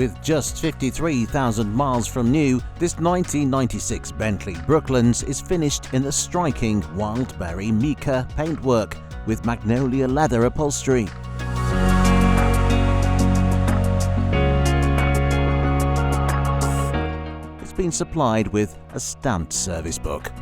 With just 53,000 miles from new, this 1996 Bentley Brooklands is finished in the striking Wildberry Mica paintwork with Magnolia leather upholstery. It's been supplied with a stamped service book.